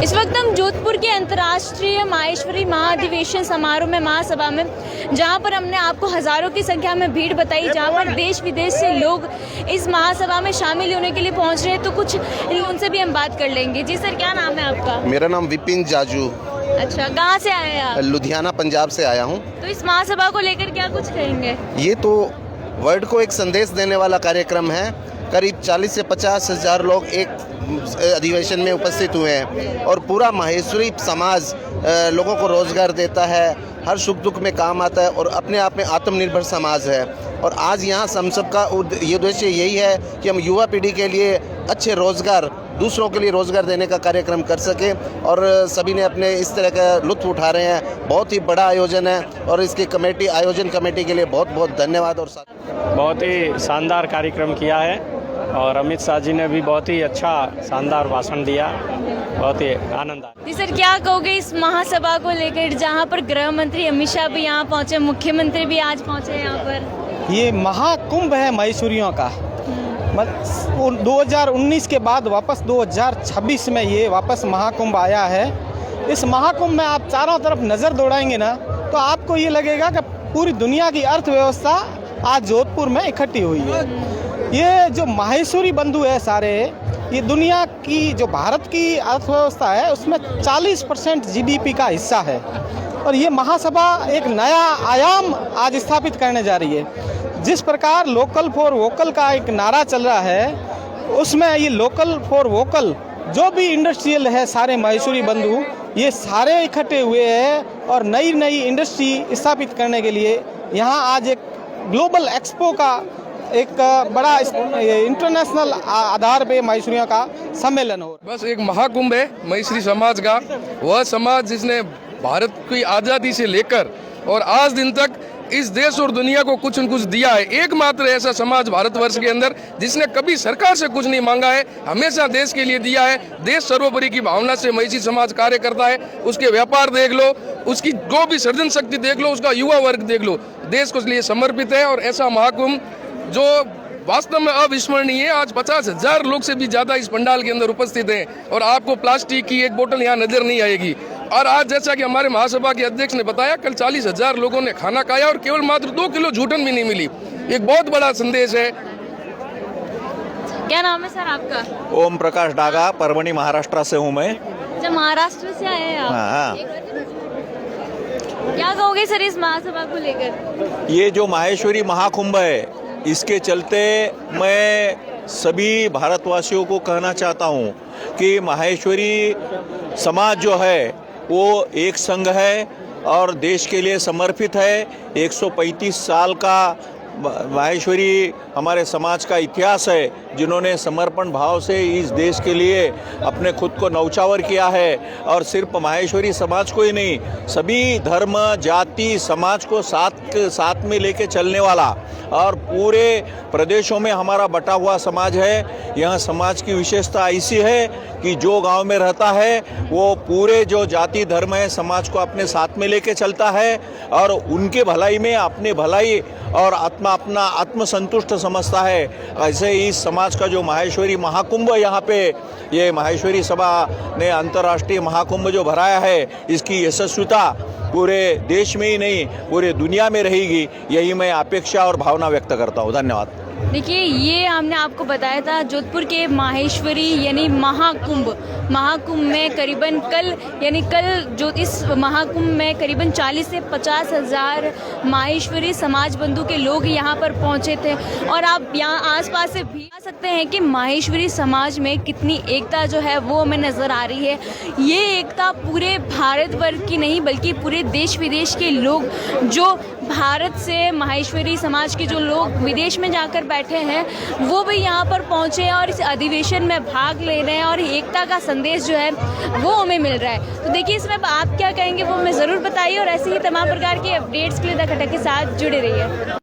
इस वक्त हम जोधपुर के अंतर्राष्ट्रीय माहेश्वरी महाधिवेशन समारोह में महासभा में, जहां पर हमने आपको हजारों की संख्या में भीड़ बताई, जहां पर देश विदेश से लोग इस महासभा में शामिल होने के लिए पहुंच रहे हैं। तो कुछ उनसे भी हम बात कर लेंगे। जी सर, क्या नाम है आपका? मेरा नाम विपिन जाजू। अच्छा, कहाँ से आए हैं आप? लुधियाना पंजाब से आया हूँ। तो इस महासभा को लेकर क्या कुछ कहेंगे? ये तो वर्ल्ड को एक संदेश देने वाला कार्यक्रम है। करीब 40 से 50 हजार लोग एक अधिवेशन में उपस्थित हुए हैं और पूरा माहेश्वरी समाज लोगों को रोजगार देता है, हर सुख दुख में काम आता है और अपने आप में आत्मनिर्भर समाज है। और आज यहाँ हम सबका ये उद्देश्य यही है कि हम युवा पीढ़ी के लिए अच्छे रोजगार, दूसरों के लिए रोजगार देने का कार्यक्रम कर सकें और सभी ने अपने इस तरह का लुत्फ उठा रहे हैं। बहुत ही बड़ा आयोजन है और इसकी आयोजन कमेटी के लिए बहुत बहुत धन्यवाद। और बहुत ही शानदार कार्यक्रम किया है और अमित शाह जी ने भी बहुत ही अच्छा शानदार भाषण दिया, बहुत ही आनंद आया। जी सर, क्या कहोगे इस महासभा को लेकर, जहां पर गृह मंत्री अमित शाह भी यहाँ पहुंचे, मुख्यमंत्री भी आज पहुंचे यहाँ पर? ये महाकुंभ है महेश्वरियों का। 2019 के बाद वापस 2026 में ये वापस महाकुंभ आया है। इस महाकुंभ में आप चारों तरफ नज़र दौड़ाएंगे ना, तो आपको ये लगेगा कि पूरी दुनिया की अर्थव्यवस्था आज जोधपुर में इकट्ठी हुई है। ये जो माहेश्वरी बंधु है सारे, ये दुनिया की जो भारत की अर्थव्यवस्था है उसमें 40% GDP का हिस्सा है। और ये महासभा एक नया आयाम आज स्थापित करने जा रही है। जिस प्रकार लोकल फॉर वोकल का एक नारा चल रहा है, उसमें ये लोकल फॉर वोकल जो भी इंडस्ट्रियल है, सारे माहेश्वरी बंधु ये सारे इकट्ठे हुए हैं और नई नई इंडस्ट्री स्थापित करने के लिए यहाँ आज एक ग्लोबल एक्सपो का एक बड़ा इंटरनेशनल आधार पे माहेश्वरियों का सम्मेलन हो। बस एक महाकुंभ है माहेश्वरी समाज का, वह समाज जिसने भारत की आज़ादी से लेकर और आज दिन तक इस देश और दुनिया को कुछ न कुछ दिया है। एकमात्र ऐसा समाज भारतवर्ष के अंदर जिसने कभी सरकार से कुछ नहीं मांगा है, हमेशा देश के लिए दिया है। देश सर्वोपरि की भावना से माहेश्वरी समाज कार्य करता है। उसके व्यापार देख लो, उसकी जो भी सृजन शक्ति देख लो, उसका युवा वर्ग देख लो, देश को लिए समर्पित है। और ऐसा महाकुंभ जो वास्तव में अविस्मरणीय है। आज 50,000 लोग से भी ज्यादा इस पंडाल के अंदर उपस्थित हैं और आपको प्लास्टिक की एक बोतल यहाँ नजर नहीं आएगी। और आज जैसा कि हमारे महासभा के अध्यक्ष ने बताया, कल 40,000 लोगों ने खाना खाया और केवल मात्र 2 किलो जूठन भी नहीं मिली। एक बहुत बड़ा संदेश है। क्या नाम है सर आपका? ओम प्रकाश डागा, परभणी महाराष्ट्र से हूँ मैं। अच्छा, महाराष्ट्र से आए हैं आप? हाँ। क्या कहोगे सर इस महासभा को लेकर? ये जो माहेश्वरी महाकुंभ है, इसके चलते मैं सभी भारतवासियों को कहना चाहता हूँ कि माहेश्वरी समाज जो है वो एक संघ है और देश के लिए समर्पित है। 135 साल का माहेश्वरी हमारे समाज का इतिहास है, जिन्होंने समर्पण भाव से इस देश के लिए अपने खुद को न्यौछावर किया है। और सिर्फ माहेश्वरी समाज को ही नहीं, सभी धर्म जाति समाज को साथ में लेके चलने वाला और पूरे प्रदेशों में हमारा बटा हुआ समाज है। यह समाज की विशेषता ऐसी है कि जो गांव में रहता है वो पूरे जो जाति धर्म है समाज को अपने साथ में लेके चलता है और उनके भलाई में अपने भलाई और अपना आत्मसंतुष्ट समझता है। ऐसे ही इस समाज का जो माहेश्वरी महाकुंभ यहाँ पे, ये माहेश्वरी सभा ने अंतर्राष्ट्रीय महाकुंभ जो भराया है, इसकी यशस्विता पूरे देश में ही नहीं पूरे दुनिया में रहेगी, यही मैं अपेक्षा और भावना व्यक्त करता हूँ। धन्यवाद। देखिए, ये हमने आपको बताया था जोधपुर के माहेश्वरी यानी महाकुंभ में करीबन कल जो इस महाकुंभ में करीबन 40 से 50 हजार माहेश्वरी समाज बंधु के लोग यहाँ पर पहुँचे थे। और आप यहाँ आसपास से भी आ सकते हैं कि माहेश्वरी समाज में कितनी एकता जो है वो हमें नज़र आ रही है। ये एकता पूरे भारतवर्ष की नहीं बल्कि पूरे देश विदेश के लोग, जो भारत से माहेश्वरी समाज के जो लोग विदेश में जाकर बैठे हैं, वो भी यहाँ पर पहुँचे और इस अधिवेशन में भाग ले रहे हैं और एकता का संदेश जो है वो हमें मिल रहा है। तो देखिए, इसमें आप क्या कहेंगे वो हमें ज़रूर बताइए और ऐसे ही तमाम प्रकार के अपडेट्स के लिए द खटक के साथ जुड़े रहिए।